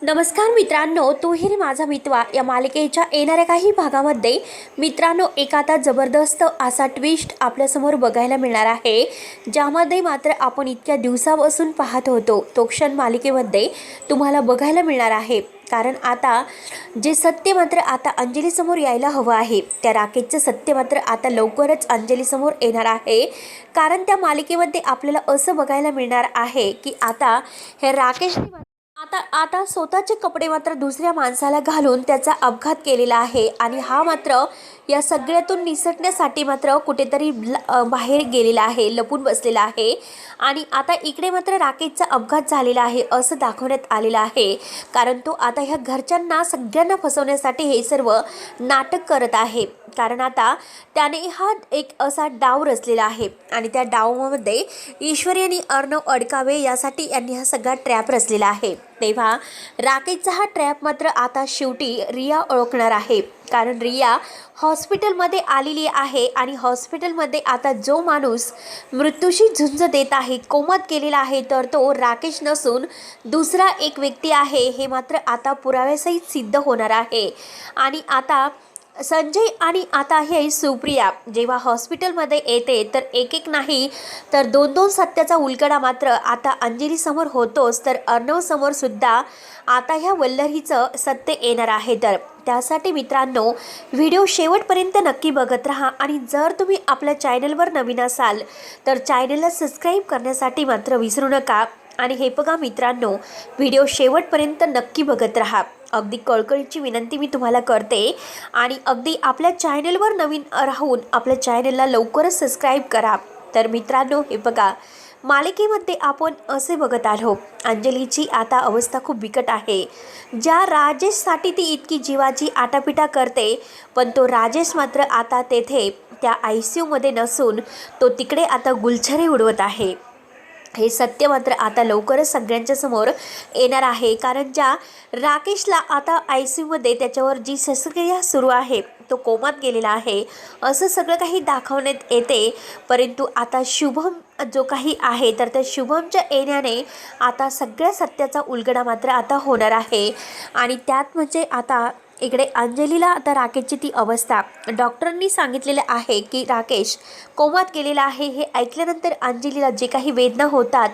नमस्कार मित्रांनो, तूही रे माझा मितवा या मालिकेच्या येणाऱ्या काही भागामध्ये मित्रांनो एक आता जबरदस्त असा ट्विस्ट आपल्यासमोर बघायला मिळणार आहे, ज्यामध्ये मात्र आपण इतक्या दिवसापासून पाहत होतो तो क्षण मालिकेमध्ये तुम्हाला बघायला मिळणार आहे। कारण आता जे सत्य मात्र आता अंजलीसमोर यायला हवं आहे, त्या राकेशचं सत्य मात्र आता लवकरच अंजलीसमोर येणार आहे। कारण त्या मालिकेमध्ये आपल्याला असं बघायला मिळणार आहे की आता हे राकेश आता स्वतःचे कपडे मात्र दुसऱ्या माणसाला घालून त्याचा अपघात केलेला आहे आणि हा मात्र या सगळ्यातून निसटण्यासाठी मात्र कुठेतरी बाहेर गेलेला आहे, लपून बसलेला आहे। आणि आता इकडे मात्र राकेशचा अपघात झालेला आहे असं दाखवण्यात आलेलं आहे, कारण तो आता ह्या घरच्यांना सगळ्यांना फसवण्यासाठी हे सर्व नाटक करत आहे। कारण आता त्याने हा एक असा डाव रचलेला आहे आणि त्या डावामध्ये ईश्वरी आणि अर्णव अडकावे यासाठी यांनी हा सगळा ट्रॅप रचलेला आहे। तेव्हा राकेशचा हा ट्रॅप मात्र आता शेवटी रिया ओळखणार आहे, कारण रिया हॉस्पिटलमध्ये आलेली आहे आणि हॉस्पिटलमध्ये आता जो माणूस मृत्यूशी झुंज देत आहे, कोमात गेलेला आहे, तर तो राकेश नसून दुसरा एक व्यक्ती आहे हे मात्र आता पुराव्यासहित सिद्ध होणार आहे। आणि आता संजय आणि आता हे सुप्रिया जेव्हा हॉस्पिटलमध्ये येते तर एक नाही तर दोन सत्याचा उलगडा मात्र आता अंजली समोर होतोच, तर अर्णव समोर सुद्धा आता ह्या वल्लरीचं सत्य येणार आहे। तर त्यासाठी मित्रांनो व्हिडिओ शेवटपर्यंत नक्की बघत राहा आणि जर तुम्ही आपल्या चॅनलवर नवीन असाल तर चॅनलला सबस्क्राईब करण्यासाठी मात्र विसरू नका। आणि हे बघा मित्रांनो, व्हिडिओ शेवटपर्यंत नक्की बघत राहा, अगदी कळकळीची विनंती मी तुम्हाला करते। आणि अगदी आपल्या चॅनलवर नवीन राहून आपल्या चॅनलला लवकरच सबस्क्राईब करा। तर मित्रांनो हे बघा, मालिकेमध्ये आपण असे बघत आलो, अंजलीची आता अवस्था खूप बिकट आहे। ज्या राजेशसाठी ती इतकी जीवाची आटापिटा करते, पण तो राजेश मात्र आता तेथे त्या ICU मध्ये नसून तो तिकडे आता गुलछरे उडवत आहे। हे सत्य मात्र आता लवकरच सगळ्यांच्या समोर येणार आहे, कारण ज्या राकेशला आता ICU मध्ये त्याच्यावर जी शस्त्रक्रिया सुरू आहे, तो कोमात गेलेला आहे असं सगळं काही दाखवण्यात येते। परंतु आता शुभम जो काही आहे तर त्या शुभमच्या येण्याने आता सगळ्या सत्याचा उलगडा मात्र आता होणार आहे। आणि त्यात म्हणजे आता इकडे अंजलीला आता राकेशची ती अवस्था डॉक्टरांनी सांगितलेले आहे की राकेश कोमात गेलेला आहे। हे ऐकल्यानंतर अंजलीला जे काही वेदना होतात,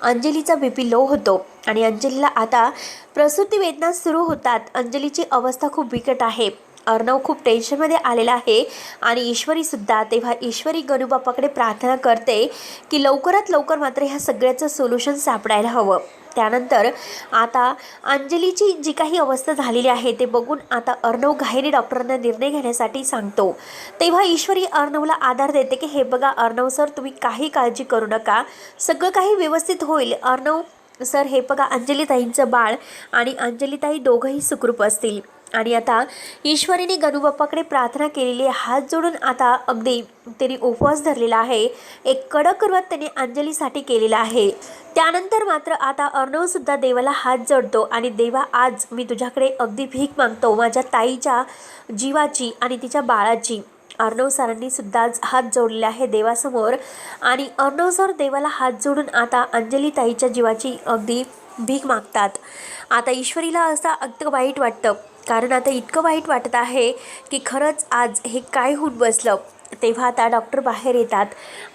अंजलीचा BP लो होतो आणि अंजलीला आता प्रसूती वेदना सुरू होतात। अंजलीची अवस्था खूप बिकट आहे। अर्णव खूप टेन्शनमध्ये आलेला आहे आणि ईश्वरीसुद्धा। तेव्हा ईश्वरी गणूबाप्पाकडे प्रार्थना करते की लवकरात लवकर मात्र ह्या सगळ्याचं सोल्युशन सापडायला हवं। त्यानंतर आता अंजलीची जी काही अवस्था झालेली आहे ते बघून आता अर्णव घाईने डॉक्टरांना निर्णय घेण्यासाठी सांगतो। तेव्हा ईश्वरी अर्णवला आधार देते की हे बघा अर्णव सर, तुम्ही काही काळजी करू नका, सगळं काही व्यवस्थित होईल। अर्णव सर, हे बघा अंजलीताईंचं बाळ आणि अंजलीताई दोघंही सुखरूप असतील। आणि आता ईश्वरीने गणूबाप्पाकडे प्रार्थना केलेली आहे, हात जोडून आता अगदी त्यांनी उपवास धरलेला आहे, एक कडक व्रत त्यांनी अंजलीसाठी केलेला आहे। त्यानंतर मात्र आता अर्णवसुद्धा देवाला हात जोडतो आणि देवा, आज मी तुझ्याकडे अगदी भीक मागतो माझ्या ताईच्या जीवाची आणि तिच्या बाळाची। अर्णव सरांनी सुद्धा हात जोडलेला आहे देवासमोर आणि अर्णव सर देवाला हात जोडून आता अंजली ताईच्या जीवाची अगदी भीक मागतात। आता ईश्वरीला असं अगदी वाईट वाटतं, कारण आता इतकं वाईट वाटत आहे की खरंच आज हे काय होऊन बसलं। तेव्हा आता डॉक्टर बाहेर येतात।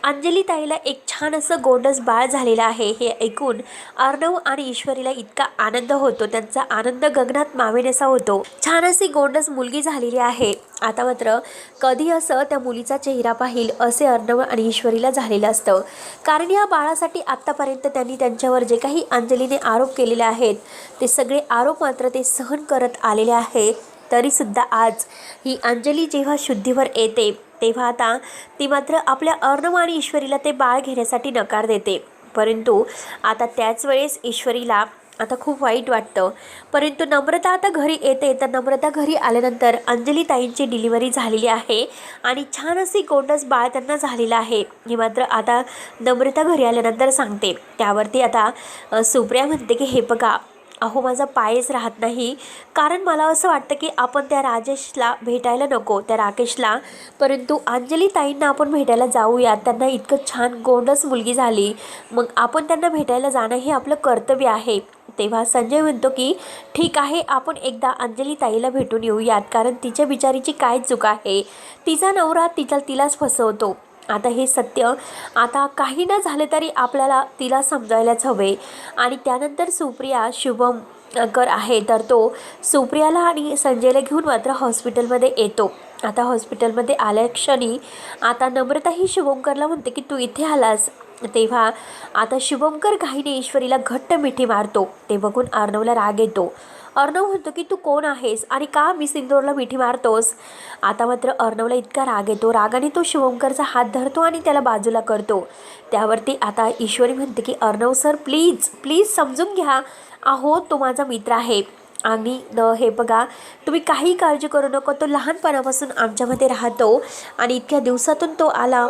अंजली ताईला एक छान असं गोंडस बाळ झालेलं आहे हे ऐकून अर्णव आणि ईश्वरीला इतका आनंद होतो, त्यांचा आनंद गगनात मावेनासा होतो। छान अशी गोंडस मुलगी झालेली आहे। आता मात्र कधी असं त्या मुलीचा चेहरा पाहिल असे अर्णव आणि ईश्वरीला झालेलं असतं, कारण या बाळासाठी आत्तापर्यंत त्यांनी त्यांच्यावर जे काही अंजलीने आरोप केलेले आहेत ते सगळे आरोप मात्र ते सहन करत आलेले आहे। तरीसुद्धा आज ही अंजली जेव्हा शुद्धीवर येते तेव्हा आता ती मात्र आपल्या अर्णव आणि ईश्वरीला ते बाळ घेण्यासाठी नकार देते। परंतु आता त्याच वेळेस ईश्वरीला आता खूप वाईट वाटतं। परंतु नम्रता आता घरी येते, तर नम्रता घरी आल्यानंतर अंजली ताईंची डिलिव्हरी झालेली आहे आणि छान अशी गोंडस बाळ त्यांना झालेलं आहे हे मात्र आता नम्रता घरी आल्यानंतर सांगते। त्यावरती आता सुप्रिया म्हणते की हे बघा, अहो माझा पायच राहत नाही, कारण मला असं वाटतं की आपण त्या राजेशला भेटायला नको, त्या राकेशला, परंतु अंजली ताईंना आपण भेटायला जाऊया. त्यांना इतकं छान गोंडस मुलगी झाली, मग आपण त्यांना भेटायला जाणं हे आपलं कर्तव्य आहे. तेव्हा संजय म्हणतो की ठीक आहे, आपण एकदा अंजली ताईला भेटून येऊयात, कारण तिच्या बिचारीची काय चूक आहे. तिचा नवरा तिलाच फसवतो. आता हे सत्य आता काही न झाले तरी आपल्याला तिला समजायलाच हवे. आणि त्यानंतर सुप्रिया शुभम कर आहे तर तो सुप्रियाला आणि संजयला घेऊन मात्र हॉस्पिटलमध्ये येतो. आता हॉस्पिटलमध्ये आल्या क्षणी आता नम्रता ही शुभमकरला म्हणते की तू इथे आलास. तेव्हा आता शुभमकर घाईने ईश्वरीला घट्ट मिठी मारतो. ते बघून अर्णवला राग येतो. अर्णव म्हणतो की तू कोण आहेस आणि का मी सिंदूरला मिठी मारतोस. आता मात्र अर्णवला इतका राग येतो, रागाने तो शुभमकरचा हात धरतो आणि त्याला बाजूला करतो. त्यावरती आता ईश्वरी म्हणते की अर्णव सर प्लीज प्लीज समजून घ्या, अहो तो माझा मित्र आहे आणि हे बघा तुम्ही काही काळजी करू नको, तो लहानपणापासून आमच्यामध्ये राहतो आणि इतक्या दिवसातून तो आला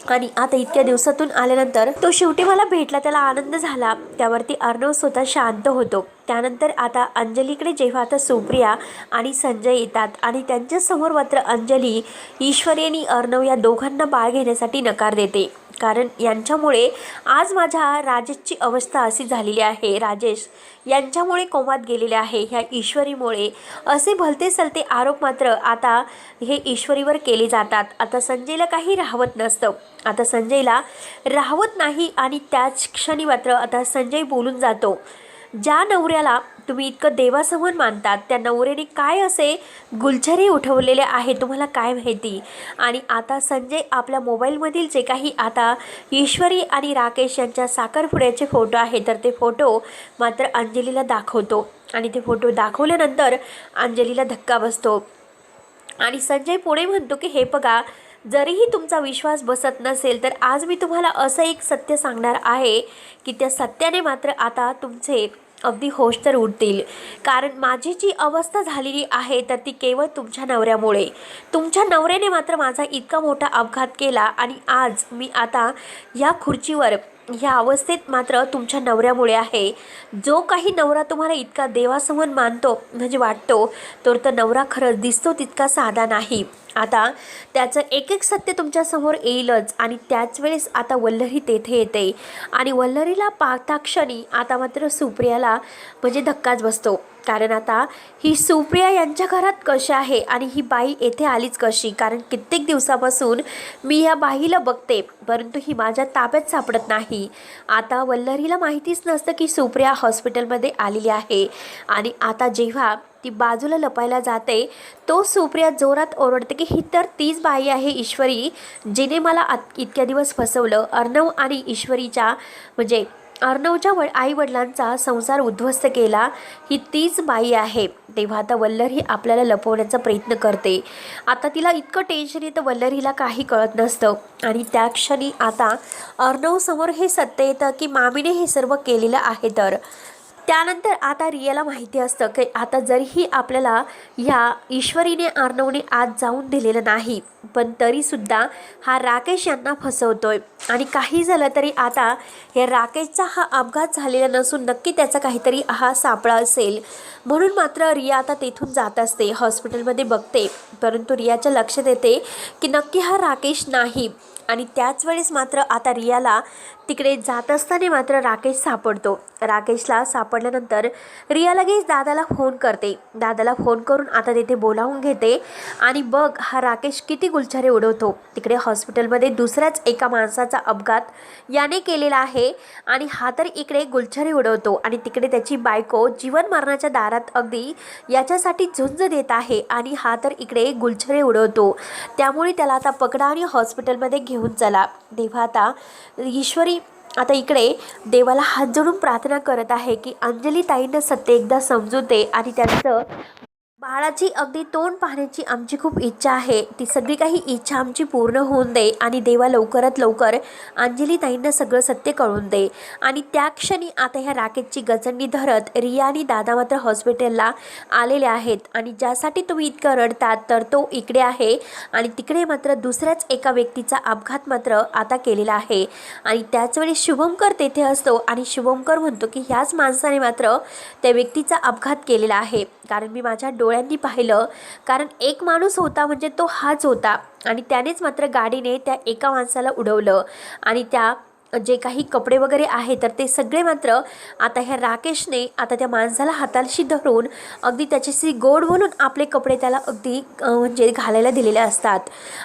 आणि आता इतक्या दिवसातून आल्यानंतर तो शेवटी मला भेटला, त्याला आनंद झाला. त्यावरती अर्णव स्वतः शांत होतो. त्यानंतर आता अंजलीकडे जेव्हा आता सुप्रिया आणि संजय येतात आणि त्यांच्यासमोर मात्र अंजली ईश्वरी आणि अर्णव या दोघांना बाळ घेण्यासाठी नकार देते, कारण यांच्यामुळे आज माझ्या राजेशची अवस्था अशी झालेली आहे. राजेश यांच्यामुळे कोमात गेलेले आहे, ह्या ईश्वरीमुळे, असे भलते सलते आरोप मात्र आता हे ईश्वरीवर केले जातात. आता संजयला काही राहवत नसतं, आता संजयला राहवत नाही आणि त्याच क्षणी मात्र आता संजय बोलून जातो. ज्या नवऱ्याला तुम्ही इतकं देवासमान मानतात त्या नवऱ्याने काय असे गुलछरे उठवलेले आहे तुम्हाला काय माहिती. आणि आता संजय आपल्या मोबाईलमधील जे काही आता ईश्वरी आणि राकेश यांच्या साखरपुड्याचे फोटो आहे तर ते फोटो मात्र अंजलीला दाखवतो आणि ते फोटो दाखवल्यानंतर अंजलीला धक्का बसतो. आणि संजय पुढे म्हणतो की हे बघा, जरीही तुमचा विश्वास बसत नसेल तर आज मी तुम्हाला असं एक सत्य सांगणार आहे की त्या सत्याने मात्र आता तुमचे अगदी होश तर उडतील. कारण माझी जी अवस्था झालेली आहे तर ती केवळ तुमच्या नवऱ्यामुळे, तुमच्या नवऱ्याने मात्र माझा इतका मोठा अपघात केला आणि आज मी आता या खुर्चीवर ह्या अवस्थेत मात्र तुमच्या नवऱ्यामुळे आहे. जो काही नवरा तुम्हाला इतका देवासमान मानतो म्हणजे वाटतो तर नवरा खरंच दिसतो तितका साधा नाही. आता त्याचं एक एक सत्य तुमच्यासमोर येईलच. आणि त्याच वेळेस आता वल्लरी तेथे येते आणि वल्लरीला पाहताक्षणी आता मात्र सुप्रियाला म्हणजे धक्काच बसतो, कारण आता ही सुप्रिया यांच्या घरात कशी आहे आणि ही बाई येथे आलीच कशी. कारण कित्येक दिवसापासून मी या बाईला बघते परंतु ही माझ्या ताब्यात सापडत नाही. आता वल्लरीला माहितीच नसतं की सुप्रिया हॉस्पिटलमध्ये आलेली आहे. आणि आता जेव्हा ती बाजूला लपायला जाते तो सुप्रिया जोरात ओरडते की ही तर तीच बाई आहे ईश्वरी, जिने मला इतक्या दिवस फसवलं. अर्णव आणि ईश्वरीच्या म्हणजे अर्णवच्या आईवडिलांचा संसार उद्ध्वस्त केला, ही तीच बाई आहे. तेव्हा आता वल्लरी आपल्याला लपवण्याचा प्रयत्न करते. आता तिला इतकं टेन्शन येतं, वल्लरीला काही कळत नसतं. आणि त्या क्षणी आता अर्णवसमोर हे सत्य येतं की मामीने हे सर्व केलेलं आहे. तर त्यानंतर आता रियाला माहिती असतं की आता जरीही आपल्याला ह्या ईश्वरीने अर्णवने आज जाऊन दिलेलं नाही पण तरीसुद्धा हा राकेश यांना फसवतोय. आणि काही झालं तरी आता या राकेशचा हा अपघात झालेला नसून नक्की त्याचा काहीतरी हा सापळा असेल. म्हणून मात्र रिया आता तेथून जात असते, हॉस्पिटलमध्ये बघते, परंतु रियाच्या लक्षात येते की नक्की हा राकेश नाही. आणि त्याच वेळेस मात्र आता रियाला तिकडे जात असताना मात्र राकेश सापडतो. राकेशला सापडल्यानंतर रिया लगेच दादाला फोन करते. दादाला फोन करून आता तिथे बोलावून घेते आणि बघ हा राकेश किती गुलछारे उडवतो. तिकडे हॉस्पिटलमध्ये दुसऱ्याच एका माणसाचा अपघात याने केलेला आहे आणि हा तर इकडे गुलछारे उडवतो आणि तिकडे त्याची बायको जीवन मरणाच्या दारात अगदी याच्यासाठी झुंज देत आहे आणि हा तर इकडे गुलछारे उडवतो. त्यामुळे त्याला आता पकडा आणि हॉस्पिटलमध्ये घेऊन चला. तेव्हा आता ईश्वरी आता इकडे देवाला हात जोडून प्रार्थना करत आहे की अंजली ताईंना सत्य एकदा समजू दे आणि त्यांचं बाळाची अगदी तोंड पाहण्याची आमची खूप इच्छा आहे. ती सगळी काही इच्छा आमची पूर्ण होऊन दे आणि देवा लवकरात लवकर अंजलीताईंना सगळं सत्य कळून दे. आणि त्या क्षणी आता ह्या राकेशची गचंडी धरत रिया आणि दादा मात्र हॉस्पिटलला आलेले आहेत. आणि ज्यासाठी तुम्ही इतकं रडतात तर तो इकडे आहे आणि तिकडे मात्र दुसऱ्याच एका व्यक्तीचा अपघात मात्र आता केलेला आहे. आणि त्याचवेळी शुभंकर तेथे असतो आणि शुभंकर म्हणतो की ह्याच माणसाने मात्र त्या व्यक्तीचा अपघात केलेला आहे. कारण मी माझ्या डोळ्यांनी पाहिलं, कारण एक माणूस होता म्हणजे तो हाच होता आणि त्यानेच मात्र गाडीने त्या एका माणसाला उडवलं. आणि त्या जे काही कपडे वगैरे आहे तर ते सगळे मात्र आता ह्या राकेशने आता त्या माणसाला हाताशी धरून अगदी त्याच्याशी गोड बोलून आपले कपडे त्याला अगदी म्हणजे घालायला दिलेले असतात.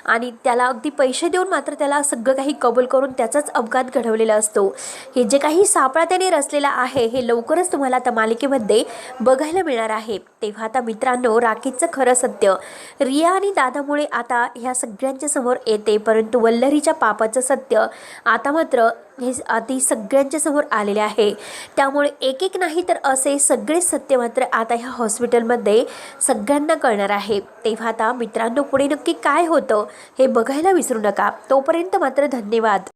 आणि त्याला अगदी पैसे देऊन मात्र त्याला सगळं काही कबूल करून त्याचाच अपघात घडवलेला असतो. हे जे काही सापळा त्याने रचलेला आहे हे लवकरच तुम्हाला आता मालिकेमध्ये बघायला मिळणार आहे. तेव्हा आता मित्रांनो, राकेशचं खरं सत्य रिया आणि दादामुळे आता ह्या सगळ्यांच्या समोर येते, परंतु वल्लरीच्या पापाचं सत्य आता मात्र हे आधी सगळ्यांच्या समोर आलेले आहे. त्यामुळे एक एक नाही तर असे सगळे सत्य मात्र आता ह्या हॉस्पिटलमध्ये सगळ्यांना कळणार आहे. तेव्हा आता मित्रांनो, पुढे नक्की काय होतं हे बघायला विसरू नका. तोपर्यंत मात्र धन्यवाद.